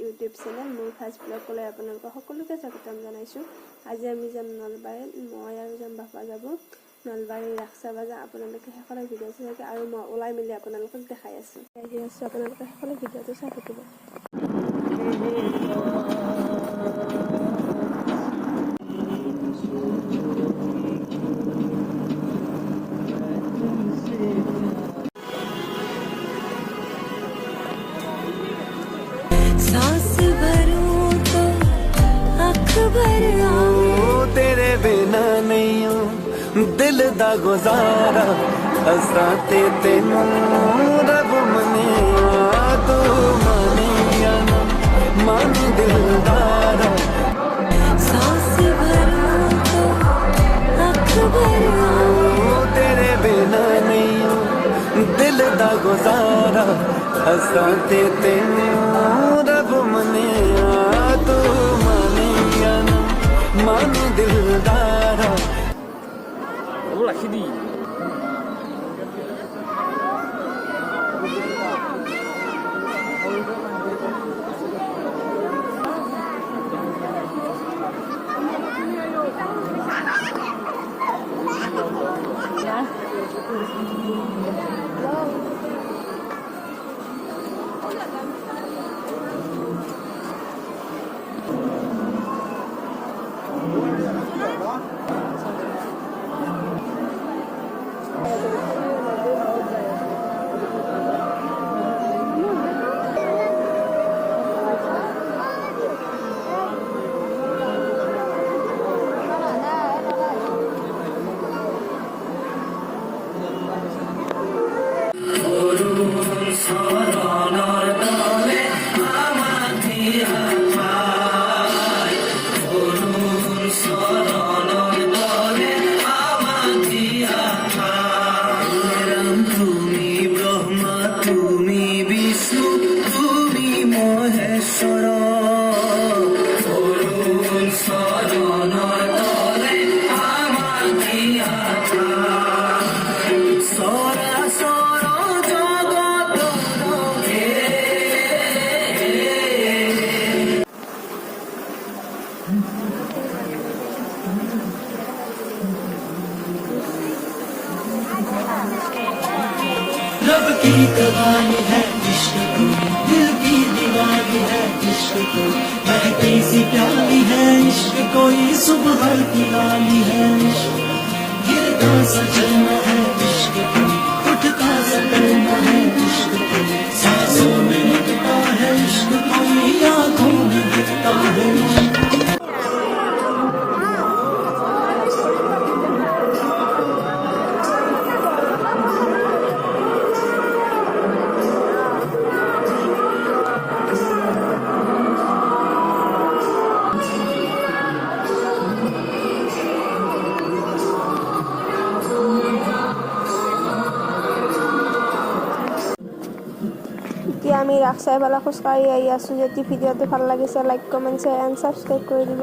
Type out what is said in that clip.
YouTube channel মোৰ first ব্লগলৈ আপোনালোকক সকলোকে স্বাগতম জনাইছোঁ। আজি আমি যাম নলবাৰী, মই আৰু যাম বাপা যাব নলবাৰী ৰাক্সা বাজাৰ। আপোনালোকে শেষলৈ ভিডিঅ' চাই থাকে আৰু মই ওলাই মেলি আপোনালোকক দেখাই আছোঁ। আপোনালোকে শেষলৈ ভিডিঅ'টো চাই থাকিব। तेरे बिना नहीं हूँ दिल दा गुजारा, असां ते तेनू रब मनिया, तू मनिया ना मन दिलदारा। सांस भरूं तो अख भरूं, तेरे बिना नहीं हूँ दिल दा गुजारा, असां ते तेनू रब मनिया, तू मनिया ना मन दिलदारा। Olha que dia. रब की कहानी है इश्क को, दिल की दीवानी है इश्क को, महकी सी प्याली है इश्क कोई सुबह की लाली है इश्क, गिरता सा चलना है इश्क को, उठता सा करना है इश्क को, सांसों में लिखता है इश्क कोई, आंखों में दिखता है इश्क। এতিয়া আমি ৰাক্সাই ফালে খোজকাঢ়ি আহি আছোঁ। যদি ভিডিঅ'টো ভাল লাগিছে like, comment, share and subscribe কৰি দিব।